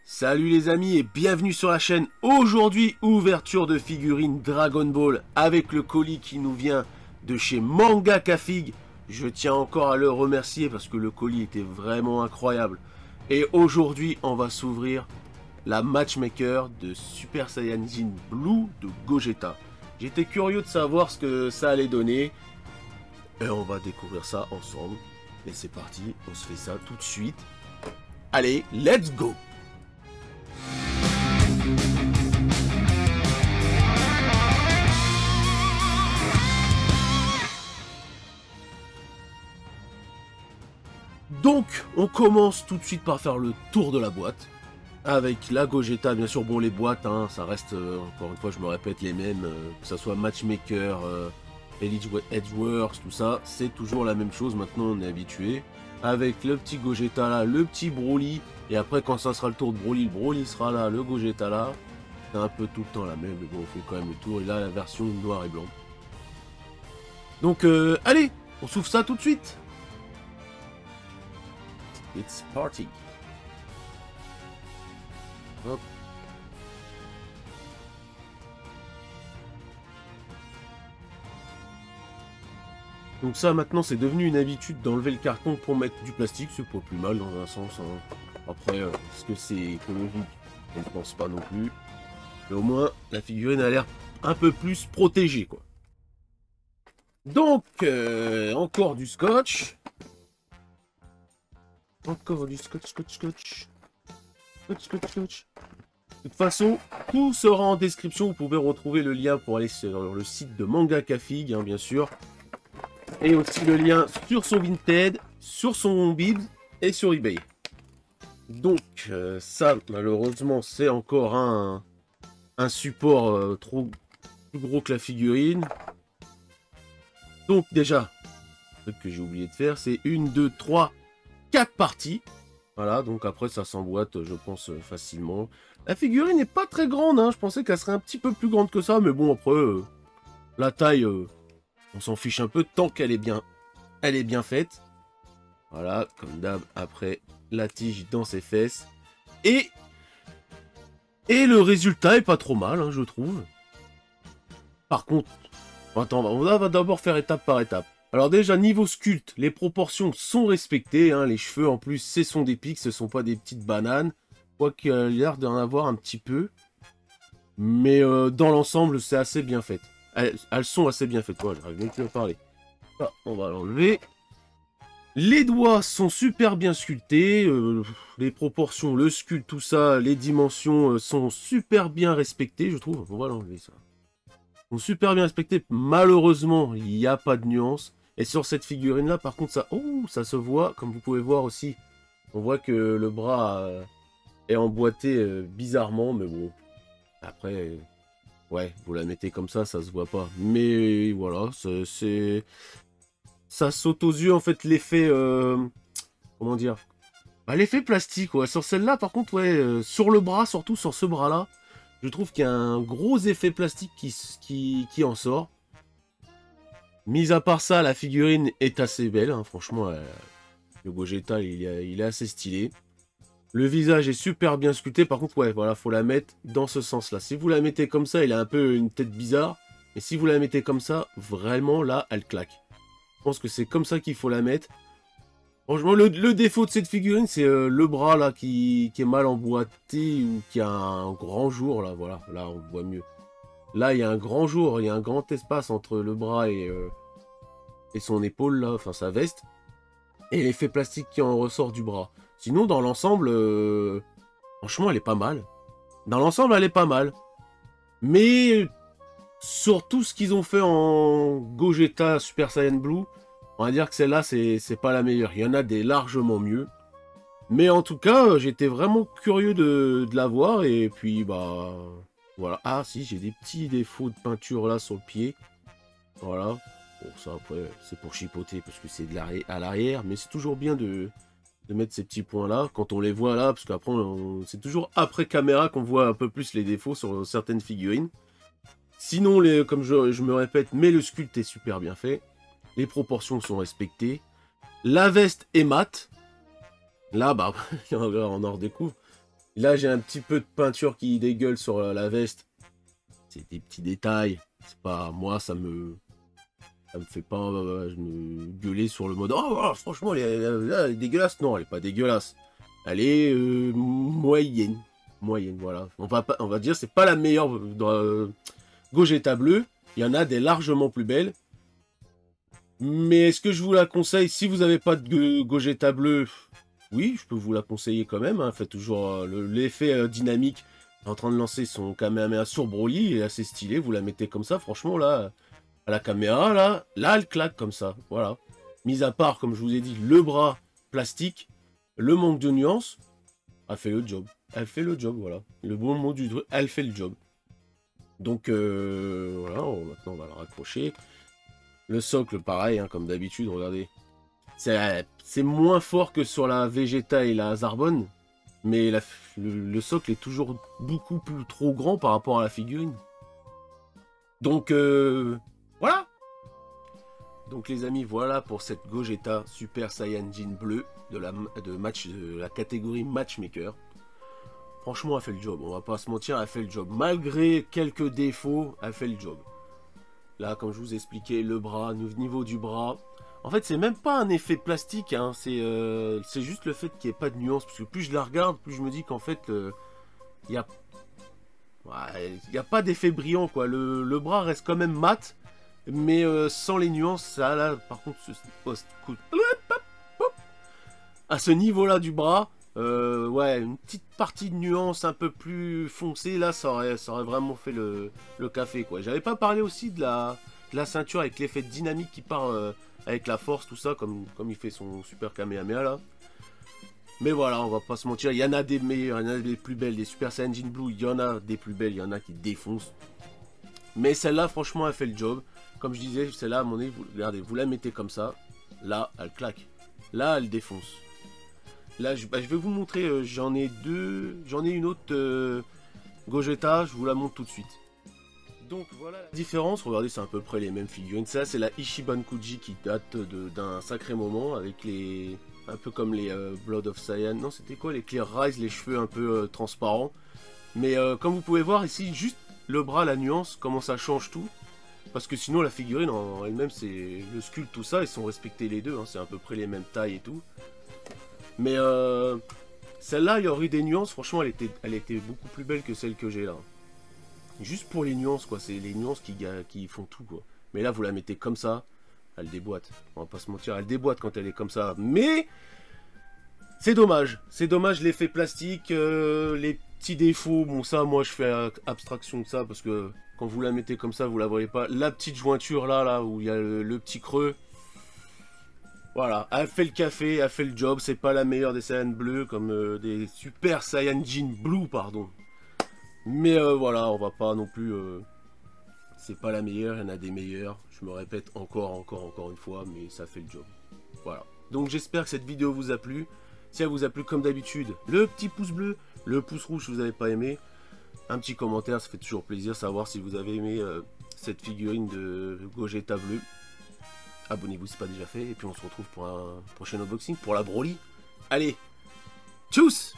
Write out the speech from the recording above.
Salut les amis et bienvenue sur la chaîne. Aujourd'hui, ouverture de figurines Dragon Ball avec le colis qui nous vient de chez Mangaka Fig. Je tiens encore à le remercier parce que le colis était vraiment incroyable. Et aujourd'hui, on va s'ouvrir la Matchmaker de Super Saiyajin Blue de Gogeta. J'étais curieux de savoir ce que ça allait donner. Et on va découvrir ça ensemble. Et c'est parti, on se fait ça tout de suite. Allez, let's go! Donc, on commence tout de suite par faire le tour de la boîte. Avec la Gogeta, bien sûr, bon, les boîtes, hein, ça reste, encore une fois, je me répète, les mêmes. Que ça soit Matchmaker, Edgeworks, tout ça, c'est toujours la même chose, maintenant on est habitué. Avec le petit Gogeta là, le petit Broly, et après quand ça sera le tour de Broly, le Broly sera là, le Gogeta là. C'est un peu tout le temps la même, mais bon, on fait quand même le tour, et là, la version noir et blanc. Donc, allez, on s'ouvre ça tout de suite. It's party. Hop. Donc ça maintenant c'est devenu une habitude d'enlever le carton pour mettre du plastique, c'est pas plus mal dans un sens. Hein. Après, est-ce que c'est écologique? Je ne pense pas non plus. Mais au moins la figurine a l'air un peu plus protégée quoi. Donc encore du scotch. Encore du scotch. De toute façon, tout sera en description. Vous pouvez retrouver le lien pour aller sur le site de Mangaka Fig, hein, bien sûr. Et aussi le lien sur son Vinted, sur son Bibs et sur eBay. Donc, ça, malheureusement, c'est encore un support trop plus gros que la figurine. Donc, déjà, le truc que j'ai oublié de faire, c'est 1, 2, 3, 4 parties. Voilà, donc après, ça s'emboîte, je pense, facilement. La figurine n'est pas très grande, hein. Je pensais qu'elle serait un petit peu plus grande que ça, mais bon, après, la taille, on s'en fiche un peu tant qu'elle est bien faite. Voilà, comme d'hab, après, la tige dans ses fesses. Et le résultat est pas trop mal, hein, je trouve. Par contre, attends, on va d'abord faire étape par étape. Alors déjà, niveau sculpte, les proportions sont respectées. Hein, les cheveux, en plus, ce sont des pics, ce sont pas des petites bananes. Quoique, il a l'air d'en avoir un petit peu. Mais dans l'ensemble, c'est assez bien fait. Elles sont assez bien faites. Voilà, j'arrive même plus à parler. Ah, on va l'enlever. Les doigts sont super bien sculptés. Les proportions, le sculpte, tout ça, les dimensions sont super bien respectées, je trouve. On va l'enlever, ça. Ils sont super bien respectés. Malheureusement, il n'y a pas de nuance. Et sur cette figurine-là, par contre, ça, oh, ça se voit. Comme vous pouvez voir aussi, on voit que le bras est emboîté bizarrement. Mais bon, après... ouais, vous la mettez comme ça se voit pas. Mais voilà, c'est... ça saute aux yeux, en fait, l'effet... comment dire? Bah, l'effet plastique, ouais. Sur celle-là, par contre, ouais, sur le bras, surtout sur ce bras-là, je trouve qu'il y a un gros effet plastique qui en sort. Mis à part ça, la figurine est assez belle, hein. Franchement, le Gogeta, il est assez stylé. Le visage est super bien sculpté. Par contre, ouais, voilà, faut la mettre dans ce sens-là. Si vous la mettez comme ça, il a un peu une tête bizarre. Et si vous la mettez comme ça, vraiment, là, elle claque. Je pense que c'est comme ça qu'il faut la mettre. Franchement, le défaut de cette figurine, c'est le bras, là, qui est mal emboîté ou qui a un grand jour, là, voilà. Là, on voit mieux. Là, il y a un grand jour, il y a un grand espace entre le bras et son épaule, là, enfin, sa veste. Et l'effet plastique qui en ressort du bras. Sinon, dans l'ensemble, franchement, elle est pas mal. Dans l'ensemble, elle est pas mal. Mais sur tout ce qu'ils ont fait en Gogeta Super Saiyan Blue, on va dire que celle-là, c'est pas la meilleure. Il y en a des largement mieux. Mais en tout cas, j'étais vraiment curieux de la voir. Et puis, bah, voilà. Ah, si, j'ai des petits défauts de peinture là sur le pied. Voilà. Bon, ça, après, c'est pour chipoter parce que c'est à l'arrière. Mais c'est toujours bien de mettre ces petits points là quand on les voit là, parce qu'après c'est toujours après caméra qu'on voit un peu plus les défauts sur certaines figurines. Sinon, comme je me répète, mais le sculpte est super bien fait, les proportions sont respectées, la veste est mate, là bah on en redécouvre, Là, j'ai un petit peu de peinture qui dégueule sur la veste. C'est des petits détails. C'est pas moi, ça me fait pas me gueuler sur le mode oh, franchement, elle est dégueulasse. Non, elle est pas dégueulasse. Elle est moyenne. Moyenne, voilà. On va dire, c'est pas la meilleure Gogeta bleue. Il y en a des largement plus belles. Mais est-ce que je vous la conseille? Si vous n'avez pas de Gogeta bleu, oui, je peux vous la conseiller quand même. Hein. Faites toujours l'effet dynamique en train de lancer son Kamehameha sur Broly. Il est assez stylé. Vous la mettez comme ça, franchement, là, à la caméra, là, elle claque comme ça. Voilà. Mis à part, comme je vous ai dit, le bras plastique, le manque de nuances, elle fait le job. Elle fait le job, voilà. Le bon mot du truc, elle fait le job. Donc, voilà, maintenant, on va la raccrocher. Le socle, pareil, hein, comme d'habitude, regardez. C'est moins fort que sur la Vegeta et la Zarbonne, mais le socle est toujours beaucoup plus trop grand par rapport à la figurine. Donc, voilà. Donc les amis, voilà pour cette Gogeta Super Saiyajin bleu de la catégorie Matchmaker. Franchement, elle fait le job, on va pas se mentir, elle fait le job. Malgré quelques défauts, elle fait le job. Là, comme je vous expliquais, le bras, niveau du bras. En fait, c'est même pas un effet plastique, hein. C'est juste le fait qu'il n'y ait pas de nuance. Parce que plus je la regarde, plus je me dis qu'en fait, il n'y a... Ouais, y a pas d'effet brillant, quoi. Le bras reste quand même mat, mais sans les nuances, ça, là, par contre, à ce niveau-là du bras, ouais, une petite partie de nuance un peu plus foncée, là, ça aurait vraiment fait le café, quoi. J'avais pas parlé aussi de la ceinture avec l'effet dynamique qui part avec la force, tout ça, comme il fait son super Kamehameha, là. Mais voilà, on va pas se mentir, il y en a des meilleures, il y en a des plus belles, des Super Saiyajin Blue, il y en a des plus belles, il y en a qui défoncent. Mais celle-là, franchement, elle fait le job. Comme je disais, celle-là, à mon avis, regardez, vous la mettez comme ça, là, elle claque. Là, elle défonce. Là, je vais vous montrer, j'en ai une autre Gogeta, je vous la montre tout de suite. Donc voilà la différence, regardez, c'est à peu près les mêmes figurines. Ça, c'est la Ichiban Kuji qui date d'un sacré moment, avec les... un peu comme les Blood of Saiyan. Non, c'était quoi? Les Clear Rise, les cheveux un peu transparents. Mais comme vous pouvez voir ici, juste le bras, la nuance, comment ça change tout. Parce que sinon, la figurine en elle-même, c'est le sculpte, tout ça, ils sont respectés les deux. Hein, c'est à peu près les mêmes tailles et tout. Mais celle-là, il y aurait eu des nuances. Franchement, elle était beaucoup plus belle que celle que j'ai là. Juste pour les nuances, quoi. C'est les nuances qui font tout, quoi. Mais là, vous la mettez comme ça, elle déboîte. On va pas se mentir, elle déboîte quand elle est comme ça. Mais c'est dommage. C'est dommage l'effet plastique, les petits défauts. Bon, ça, moi, je fais abstraction de ça parce que quand vous la mettez comme ça, vous la voyez pas. La petite jointure là où il y a le petit creux. Voilà, elle fait le café, elle fait le job. C'est pas la meilleure des Saiyans bleus comme des Super Saiyajin Blue, pardon. Mais voilà, on va pas non plus... c'est pas la meilleure, il y en a des meilleures. Je me répète encore une fois, mais ça fait le job. Voilà. Donc j'espère que cette vidéo vous a plu. Si elle vous a plu comme d'habitude, le petit pouce bleu, le pouce rouge si vous n'avez pas aimé. Un petit commentaire, ça fait toujours plaisir savoir si vous avez aimé cette figurine de Gogeta bleu. Abonnez-vous si ce n'est pas déjà fait. Et puis on se retrouve pour un prochain unboxing pour la Broly. Allez, tchuss!